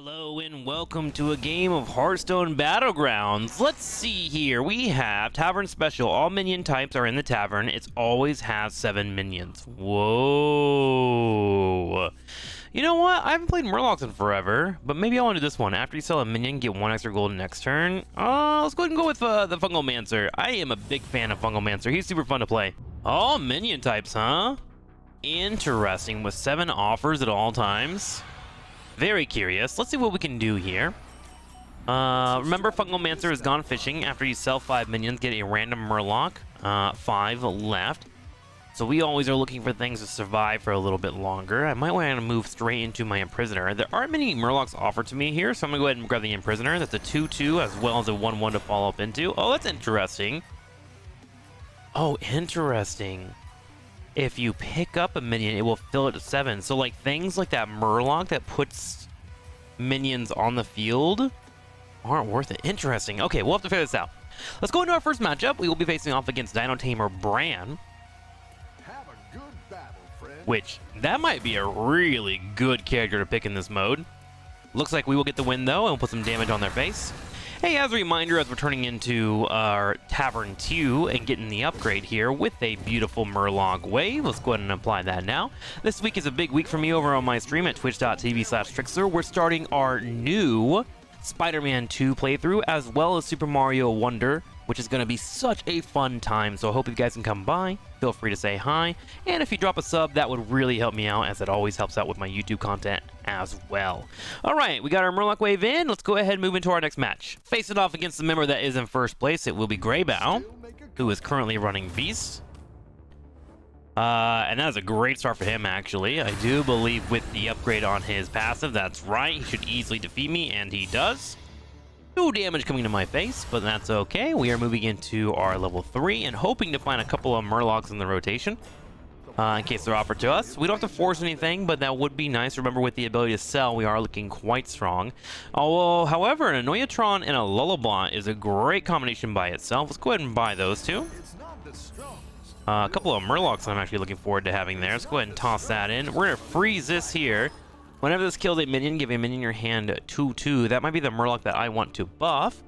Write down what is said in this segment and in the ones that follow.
Hello and welcome to a game of Hearthstone Battlegrounds. Let's see here. We have Tavern Special. All minion types are in the tavern. It always has 7 minions. Whoa. You know what? I haven't played Murlocs in forever, but maybe I want to do this one. After you sell a minion, get 1 extra gold next turn. Let's go ahead and go with the Funglemancer. I am a big fan of Funglemancer. He's super fun to play. All minion types, huh? Interesting, with 7 offers at all times. Very curious. Let's see what we can do here. Remember, Funglemancer has gone fishing. After you sell 5 minions, get a random Murloc. 5 left. So we always are looking for things to survive for a little bit longer. I might want to move straight into my Imprisoner. There aren't many Murlocs offered to me here, so I'm going to go ahead and grab the Imprisoner. That's a 2/2 as well as a 1/1 to follow up into. Oh, that's interesting. Oh, interesting. If you pick up a minion, it will fill it to 7. So like things like that Murloc that puts minions on the field aren't worth it. Interesting. Okay, we'll have to figure this out. Let's go into our first matchup. We will be facing off against Dino Tamer Bran. Have a good battle, friend. Which, that might be a really good character to pick in this mode. Looks like we will get the win though, and we'll put some damage on their face. Hey, as a reminder, as we're turning into our Tavern 2 and getting the upgrade here with a beautiful Murloc wave, let's go ahead and apply that now. This week is a big week for me over on my stream at twitch.tv/TrikSlyr. We're starting our new Spider-Man 2 playthrough, as well as Super Mario Wonder, which is going to be such a fun time, so I hope you guys can come by. Feel free to say hi, and if you drop a sub, that would really help me out, as it always helps out with my YouTube content as well. Alright, we got our Murloc wave in. Let's go ahead and move into our next match. Facing off against the member that is in first place, it will be Greybow, who is currently running Beast. And that is a great start for him, actually. I do believe with the upgrade on his passive, that's right, he should easily defeat me, and he does. 2 damage coming to my face, but that's okay. We are moving into our level 3 and hoping to find a couple of Murlocs in the rotation. In case they're offered to us. We don't have to force anything, but that would be nice. Remember, with the ability to sell, we are looking quite strong. However, an Annoyatron and a Lullabot is a great combination by itself. Let's go ahead and buy those 2. A couple of Murlocs I'm actually looking forward to having there. Let's go ahead and toss that in. We're going to freeze this here. Whenever this kills a minion, give a minion in your hand 2/2. That might be the Murloc that I want to buff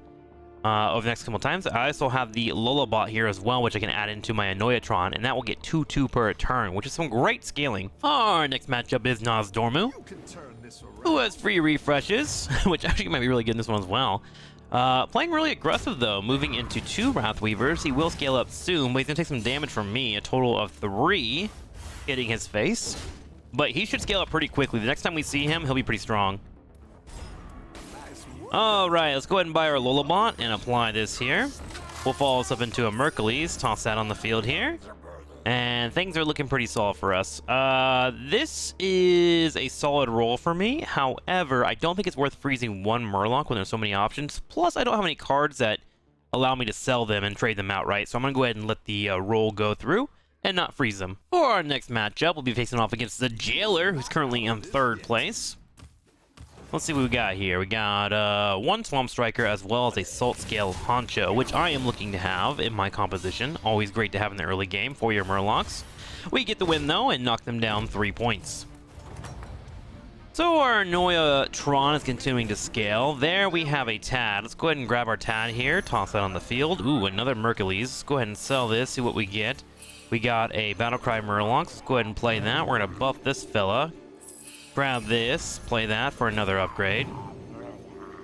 over the next couple times. I also have the Lullabot here as well, which I can add into my Annoyatron, and that will get 2/2 per turn, which is some great scaling. Our next matchup is Nozdormu, who has free refreshes, which actually might be really good in this one as well. Playing really aggressive though, moving into 2 Wrathweavers. He will scale up soon, but he's gonna take some damage from me, a total of 3 hitting his face. But he should scale up pretty quickly. The next time we see him, he'll be pretty strong. Alright, let's go ahead and buy our Lullabot and apply this here. We'll follow us up into a Mercules, toss that on the field here. And things are looking pretty solid for us. This is a solid roll for me. However, I don't think it's worth freezing 1 Murloc when there's so many options. Plus, I don't have any cards that allow me to sell them and trade them outright. So I'm going to go ahead and let the roll go through and not freeze them. For our next matchup, we'll be facing off against the Jailer, who's currently in 3rd place. Let's see what we got here. We got 1 Swamp Striker as well as a Salt Scale Honcho, which I am looking to have in my composition. Always great to have in the early game for your Murlocs. We get the win though and knock them down 3 points. So our Annoyatron is continuing to scale. There we have a Tad. Let's go ahead and grab our Tad here, toss that on the field. Ooh, another Mercules. Let's go ahead and sell this, see what we get. We got a Battlecry Murloc. Let's go ahead and play that. We're going to buff this fella. Grab this, play that for another upgrade.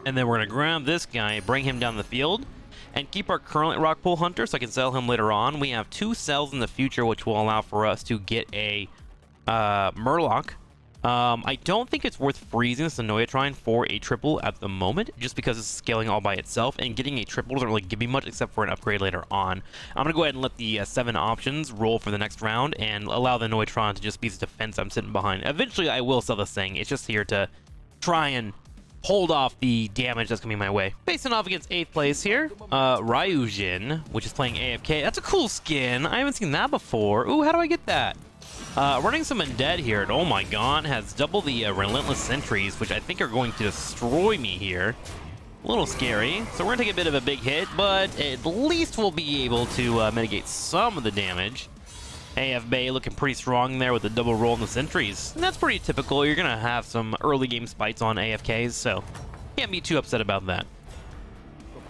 And then we're going to grab this guy, bring him down the field, and keep our current Rockpool Hunter so I can sell him later on. We have 2 cells in the future, which will allow for us to get a Murloc. I don't think it's worth freezing this Annoyatron for a triple at the moment, just because it's scaling all by itself, and getting a triple doesn't really give me much except for an upgrade later on. I'm going to go ahead and let the 7 options roll for the next round, and allow the Annoyatron to just be the defense I'm sitting behind. Eventually, I will sell this thing. It's just here to try and hold off the damage that's coming my way. Facing off against 8th place here, Ryujin, which is playing AFK. That's a cool skin. I haven't seen that before. Ooh, how do I get that? Running some Undead here, and oh my god, has double the Relentless Sentries, which I think are going to destroy me here. A little scary. So we're going to take a bit of a big hit, but at least we'll be able to mitigate some of the damage. AF Bay looking pretty strong there with the double roll and the sentries. And that's pretty typical. You're going to have some early game spites on AFKs, so can't be too upset about that.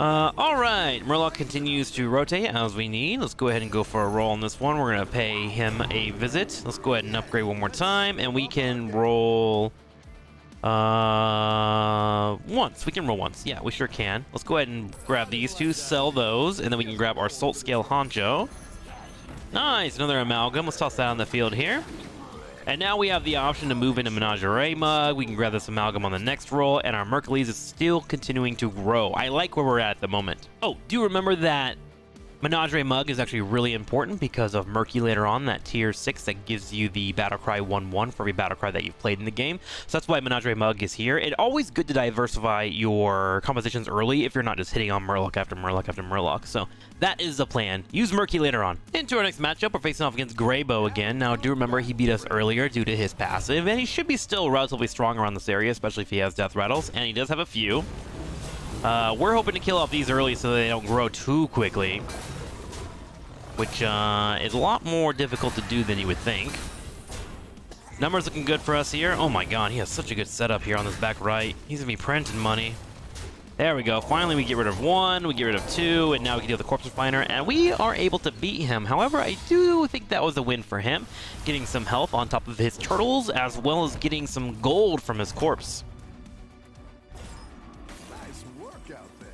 Alright, Murloc continues to rotate as we need. Let's go ahead and go for a roll on this one. We're going to pay him a visit. Let's go ahead and upgrade one more time, and we can roll once. We can roll once. Yeah, we sure can. Let's go ahead and grab these two, sell those, and then we can grab our Salt Scale Honcho. Nice, another Amalgam. Let's toss that on the field here. And now we have the option to move into Menagerie Mug. We can grab this Amalgam on the next roll, and our Mercules is still continuing to grow. I like where we're at the moment. Oh, do remember that Menagerie Mug is actually really important because of Murky later on, that tier 6 that gives you the Battlecry 1/1 for every Battlecry that you've played in the game. So that's why Menagerie Mug is here. It's always good to diversify your compositions early if you're not just hitting on Murloc after Murloc after Murloc. So that is the plan. Use Murky later on. Into our next matchup, we're facing off against Greybow again. Now, do remember he beat us earlier due to his passive, and he should be still relatively strong around this area, especially if he has Death Rattles, and he does have a few. We're hoping to kill off these early so they don't grow too quickly, which is a lot more difficult to do than you would think. Numbers looking good for us here. Oh my god, he has such a good setup here on this back right. He's gonna be printing money. There we go. Finally, we get rid of one, we get rid of two, and now we can deal with the Corpse Refiner, and we are able to beat him. However, I do think that was a win for him, getting some health on top of his turtles, as well as getting some gold from his corpse.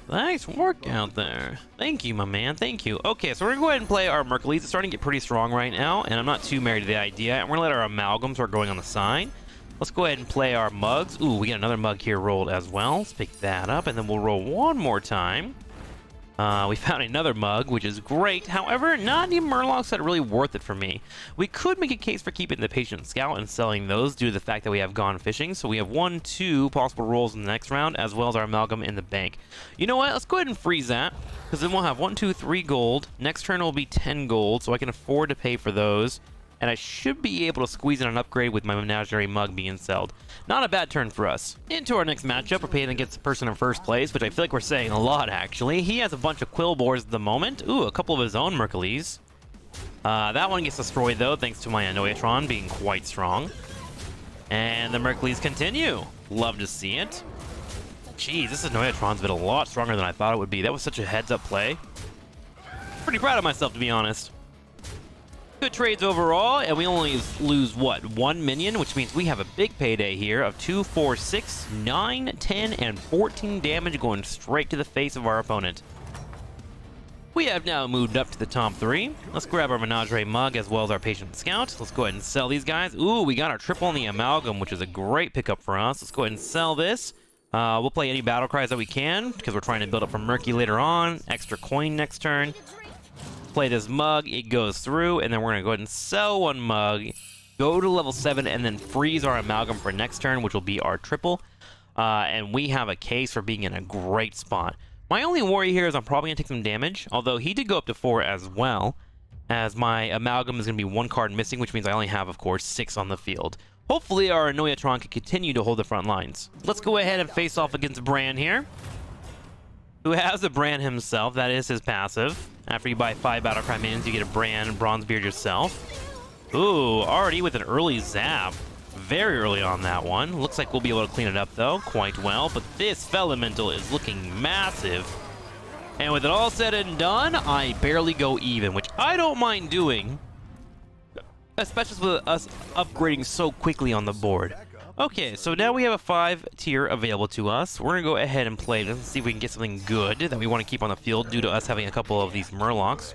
Nice work out there. Thank you, my man. Thank you. Okay, so we're going to go ahead and play our Mercules. It's starting to get pretty strong right now, and I'm not too married to the idea. And we're going to let our Amalgams start going on the side. Let's go ahead and play our Mugs. Ooh, we got another Mug here rolled as well. Let's pick that up, and then we'll roll one more time. We found another Mug, which is great. However, not any Murlocs that are really worth it for me. We could make a case for keeping the Patient Scout and selling those due to the fact that we have Gone Fishing. So we have 1, 2 possible rolls in the next round, as well as our Amalgam in the bank. You know what? Let's go ahead and freeze that, because then we'll have 1, 2, 3 gold. Next turn will be 10 gold, so I can afford to pay for those. And I should be able to squeeze in an upgrade with my Menagerie Mug being sold. Not a bad turn for us. Into our next matchup, we're playing against the person in first place, which I feel like we're saying a lot, actually. He has a bunch of Quillboars at the moment. Ooh, a couple of his own Mercules. That one gets destroyed, though, thanks to my Anoyatron being quite strong. And the Mercules continue. Love to see it. Jeez, this Anoyatron's been a lot stronger than I thought it would be. That was such a heads-up play. Pretty proud of myself, to be honest. Good trades overall, and we only lose, what, 1 minion, which means we have a big payday here of 2, 4, 6, 9, 10, and 14 damage going straight to the face of our opponent. We have now moved up to the top 3. Let's grab our Menagerie Mug as well as our Patient Scout. Let's go ahead and sell these guys. Ooh, we got our triple on the Amalgam, which is a great pickup for us. Let's go ahead and sell this. We'll play any battle cries that we can, because we're trying to build up for Murky later on. Extra coin next turn. Play this Mug, it goes through, and then we're going to go ahead and sell 1 Mug, go to level 7, and then freeze our Amalgam for next turn, which will be our triple. And we have a case for being in a great spot. My only worry here is I'm probably going to take some damage, although he did go up to 4 as well, as my Amalgam is going to be 1 card missing, which means I only have, of course, 6 on the field. Hopefully our Anoyatron can continue to hold the front lines. Let's go ahead and face off against Bran here, who has a Bran himself. That is his passive. After you buy 5 Battlecry minions, you get a Bran Bronzebeard yourself. Ooh, already with an early zap. Very early on that one. Looks like we'll be able to clean it up, though, quite well. But this Fellemental is looking massive. And with it all said and done, I barely go even, which I don't mind doing, especially with us upgrading so quickly on the board. Okay, so now we have a 5 tier available to us. We're going to go ahead and play this and see if we can get something good that we want to keep on the field due to us having a couple of these Murlocs.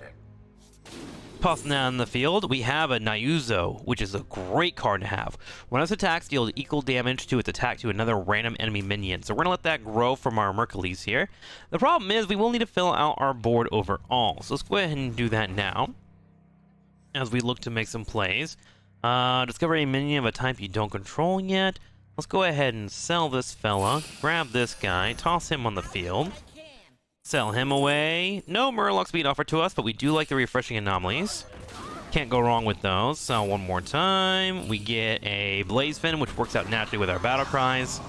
Tossing that on the field, we have a Nyuzo, which is a great card to have. When its attacks deal equal damage to its attack to another random enemy minion. So we're going to let that grow from our Mercules here. The problem is we will need to fill out our board overall. So let's go ahead and do that now, as we look to make some plays. Discover a minion of a type you don't control yet. Let's go ahead and sell this fella, grab this guy, toss him on the field, sell him away. No Murlocs being offered to us, but we do like the refreshing anomalies. Can't go wrong with those. Sell one more time. We get a Blazefin, which works out naturally with our battle cries.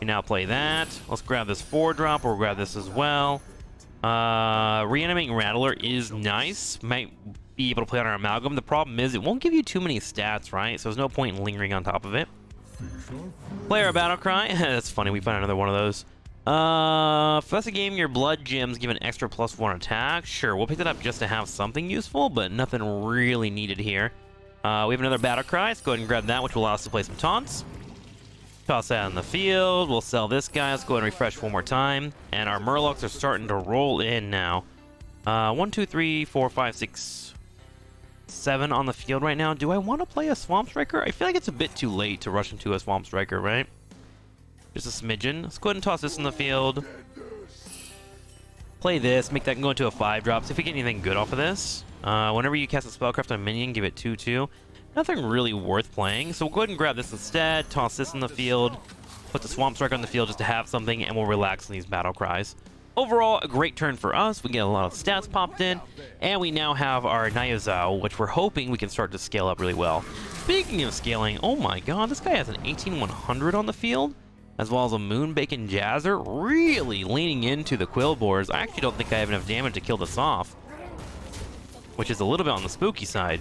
We now play that. Let's grab this 4-drop, we'll grab this as well. Reanimating Rattler is nice. Might be able to play on our Amalgam. The problem is it won't give you too many stats, right? So there's no point in lingering on top of it. Play our Battle Cry. That's funny, we find another one of those. For the rest of the game, your blood gems give an extra +1 attack. Sure, we'll pick that up just to have something useful, but nothing really needed here. We have another Battle Cry. Let's go ahead and grab that, which will allow us to play some taunts. Toss that on the field. We'll sell this guy. Let's go ahead and refresh one more time. And our Murlocs are starting to roll in now. 1, 2, 3, 4, 5, 6, 7 on the field right now. Do I want to play a Swamp Striker? I feel like it's a bit too late to rush into a Swamp Striker, right? Just a smidgen. Let's go ahead and toss this in the field. Play this. Make that go into a 5-drop. See if we get anything good off of this. Whenever you cast a spellcraft on a minion, give it 2/2. Nothing really worth playing, so we'll go ahead and grab this instead, toss this in the field, put the Swamp Strike on the field just to have something, and we'll relax on these Battle Cries. Overall, a great turn for us. We get a lot of stats popped in, and we now have our Nyozao, which we're hoping we can start to scale up really well. Speaking of scaling, oh my god, this guy has an 18-100 on the field, as well as a Moonbacon Jazzer, really leaning into the Quill Boars. I actually don't think I have enough damage to kill this off, which is a little bit on the spooky side.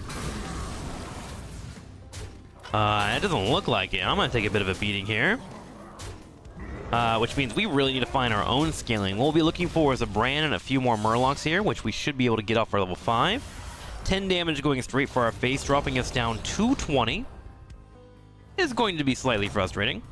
It doesn't look like it. I'm going to take a bit of a beating here. Which means we really need to find our own scaling. What we'll be looking for is a Brand and a few more Murlocs here, which we should be able to get off for level 5. 10 damage going straight for our face, dropping us down to 20. Is going to be slightly frustrating.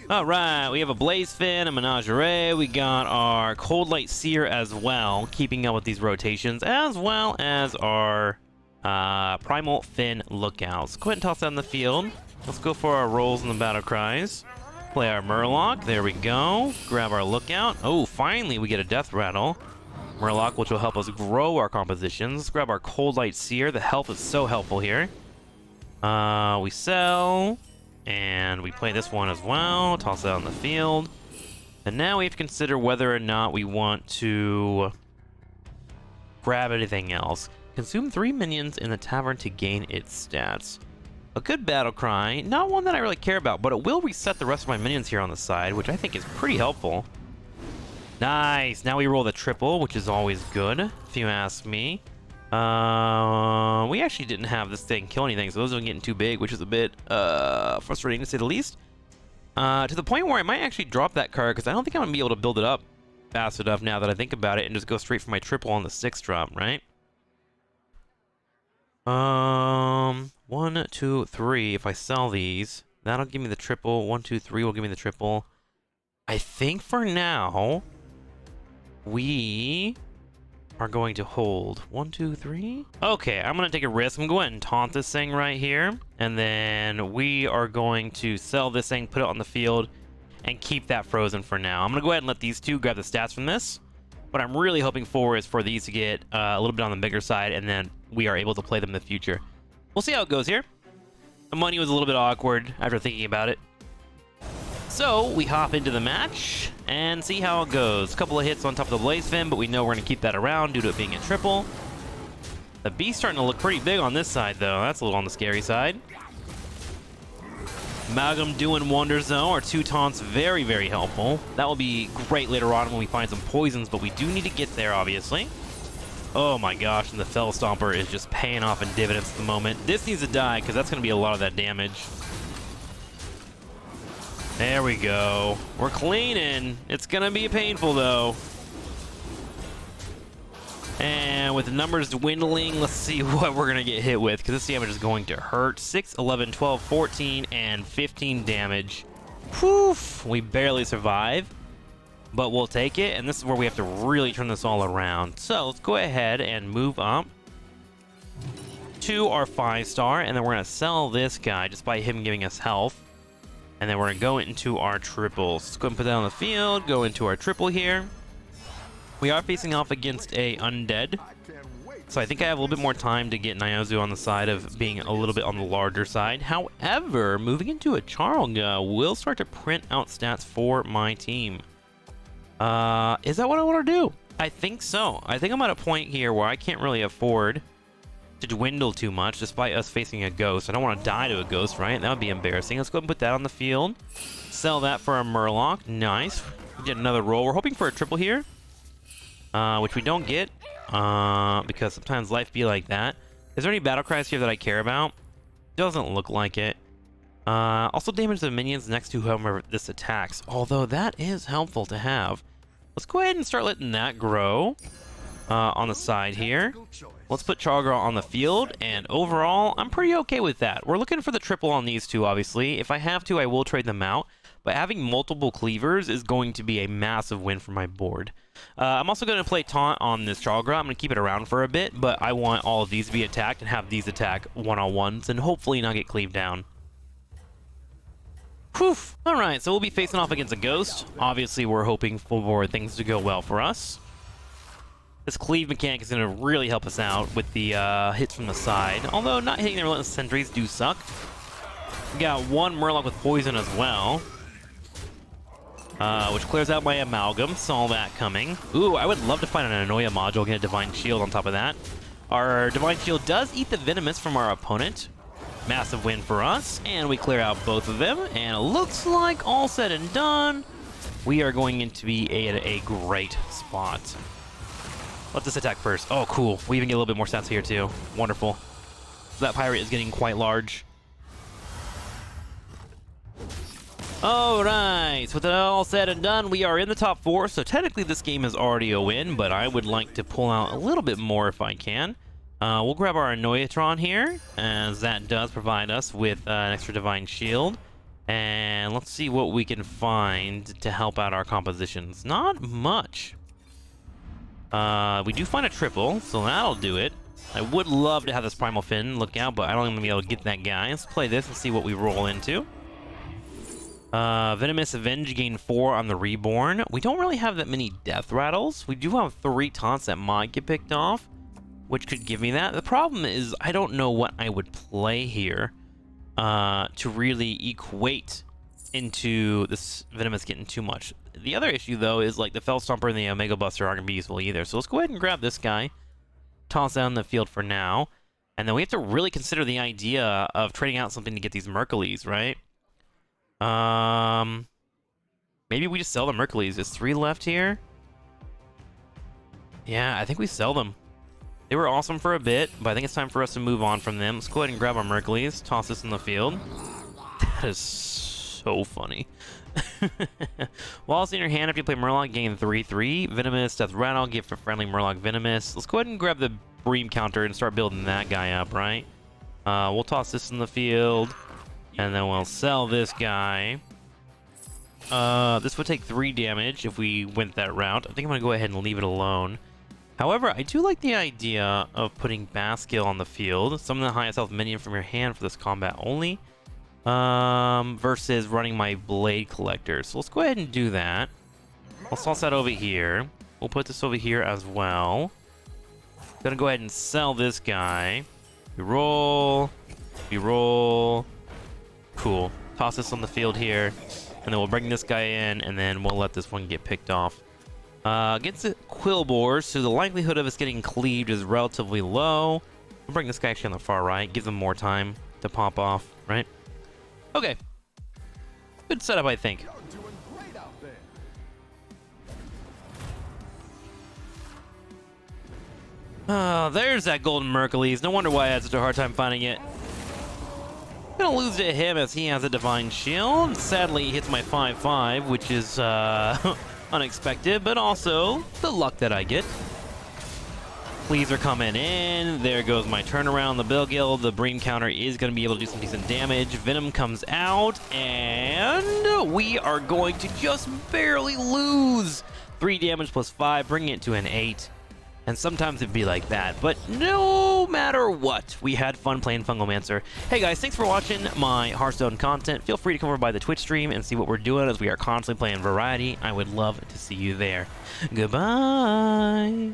Alright, we have a Blaze Fin, a Menagerie. We got our Cold Light Seer as well, keeping up with these rotations, as well as our Primal Fin Lookouts. Go ahead and toss that on the field. Let's go for our rolls in the Battle Cries. Play our Murloc. There we go. Grab our Lookout. Oh, finally we get a Death Rattle. Murloc, which will help us grow our compositions. Let's grab our Cold Light Seer. The health is so helpful here. We sell. And we play this one as well. Toss that on the field. And now we have to consider whether or not we want to grab anything else. Consume 3 minions in the tavern to gain its stats. A good Battle Cry, not one that I really care about, but it will reset the rest of my minions here on the side, which I think is pretty helpful. Nice! Now we roll the triple, which is always good, if you ask me. We actually didn't have this thing kill anything, so those are getting too big, which is a bit frustrating to say the least. To the point where I might actually drop that card, because I don't think I'm going to be able to build it up fast enough now that I think about it, and just go straight for my triple on the 6-drop, right? 1, 2, 3. If I sell these, that'll give me the triple. 1, 2, 3 will give me the triple. I think for now, we are going to hold 1, 2, 3. Okay, I'm gonna take a risk. I'm going to taunt this thing right here, and then we are going to sell this thing, put it on the field, and keep that frozen for now. I'm gonna go ahead and let these two grab the stats from this. What I'm really hoping for is for these to get a little bit on the bigger side, and then we are able to play them in the future. We'll see how it goes here. The money was a little bit awkward after thinking about it. So we hop into the match and see how it goes. A couple of hits on top of the Blaze Fin, but we know we're going to keep that around due to it being a triple. The Beast's starting to look pretty big on this side, though. That's a little on the scary side. Amalgam doing wonders, though. Our 2 taunts very, very helpful. That will be great later on when we find some poisons, but we do need to get there, obviously. Oh my gosh, and the Fell Stomper is just paying off in dividends at the moment. This needs to die, because that's going to be a lot of that damage. There we go. We're cleaning. It's going to be painful, though. And with the numbers dwindling, let's see what we're going to get hit with, because this damage is going to hurt. 6, 11, 12, 14, and 15 damage. Poof! We barely survive, but we'll take it, and this is where we have to really turn this all around. So let's go ahead and move up to our 5-star, and then we're going to sell this guy just by him giving us health. And then we're going to go into our triples. Let's go and put that on the field, go into our triple here. We are facing off against a undead, so I think I have a little bit more time to get Nyozu on the side of being a little bit on the larger side. However, moving into a Charlga will start to print out stats for my team. Is that what I want to do? I think so. I think I'm at a point here where I can't really afford to dwindle too much despite us facing a ghost. I don't want to die to a ghost, right? That would be embarrassing. Let's go ahead and put that on the field. Sell that for a Murloc. Nice. We get another roll. We're hoping for a triple here, which we don't get. because sometimes life be like that. Is there any battle cries here that I care about? Doesn't look like it. Also damage the minions next to whoever this attacks, although that is helpful to have. Let's go ahead and start letting that grow on the side here. Let's put Chargra on the field, and overall, I'm pretty okay with that. We're looking for the triple on these two, obviously. If I have to, I will trade them out, but having multiple cleavers is going to be a massive win for my board. I'm also going to play Taunt on this Chargra. I'm going to keep it around for a bit, but I want all of these to be attacked and have these attack one-on-ones and hopefully not get cleaved down. Whew. Alright, so we'll be facing off against a Ghost. Obviously, we're hoping for things to go well for us. This cleave mechanic is going to really help us out with the hits from the side. Although not hitting the Relentless Sentries do suck. We got one Murloc with poison as well. Which clears out my Amalgam. Saw that coming. Ooh, I would love to find an Anoia module, get a Divine Shield on top of that. Our Divine Shield does eat the Venomous from our opponent. Massive win for us. And we clear out both of them. And it looks like all said and done, we are going to be at a great spot. Let this attack first. Oh, cool. We even get a little bit more stats here, too. Wonderful. So that pirate is getting quite large. Alright, so with it all said and done, we are in the top 4, so technically this game is already a win, but I would like to pull out a little bit more if I can. We'll grab our Anoiatron here, as that does provide us with an extra Divine Shield. And let's see what we can find to help out our compositions. Not much. We do find a triple, so that'll do it. I would love to have this Primal Fin look out, but I don't think I'm going to be able to get that guy. Let's play this and see what we roll into. Venomous Avenge, gain 4 on the Reborn. We don't really have that many Death Rattles. We do have 3 taunts that might get picked off, which could give me that. The problem is I don't know what I would play here to really equate into this Venomous getting too much. The other issue, though, is like the Fell Stomper and the Omega Buster aren't going to be useful either. So let's go ahead and grab this guy. Toss down the field for now. And then we have to really consider the idea of trading out something to get these Mercules, right? Maybe we just sell the Mercules. There's 3 left here. Yeah, I think we sell them. They were awesome for a bit, but I think it's time for us to move on from them. Let's go ahead and grab our Mercules. Toss this in the field. That is so funny. While it's in your hand, after you play Murloc, gain 3/3. Venomous, Death Rattle, give for friendly Murloc Venomous. Let's go ahead and grab the Bream counter and start building that guy up, right? We'll toss this in the field, and then we'll sell this guy. This would take 3 damage if we went that route. I think I'm going to go ahead and leave it alone. However, I do like the idea of putting Baskill on the field. Summon the highest health minion from your hand for this combat only. Versus running my Blade Collector. So let's go ahead and do that. I'll toss that over here. We'll put this over here as well. Gonna go ahead and sell this guy. We roll. We roll. Cool. Toss this on the field here. And then we'll bring this guy in, and then we'll let this one get picked off. Against the Quillboars, so the likelihood of us getting cleaved is relatively low. We'll bring this guy actually on the far right. Give them more time to pop off, right? Okay. Good setup, I think. You're doing great out there. There's that golden Mercules. No wonder why I had such a hard time finding it. Gonna lose to him as he has a Divine Shield. Sadly, he hits my 5/5, which is unexpected, but also the luck that I get. Please are coming in. There goes my turnaround. The Bilgil, the Bream counter is going to be able to do some decent damage. Venom comes out, and we are going to just barely lose. 3 damage plus 5, bringing it to an 8. And sometimes it'd be like that, but no matter what, we had fun playing Funglemancer. Hey guys, thanks for watching my Hearthstone content. Feel free to come over by the Twitch stream and see what we're doing as we are constantly playing variety. I would love to see you there. Goodbye.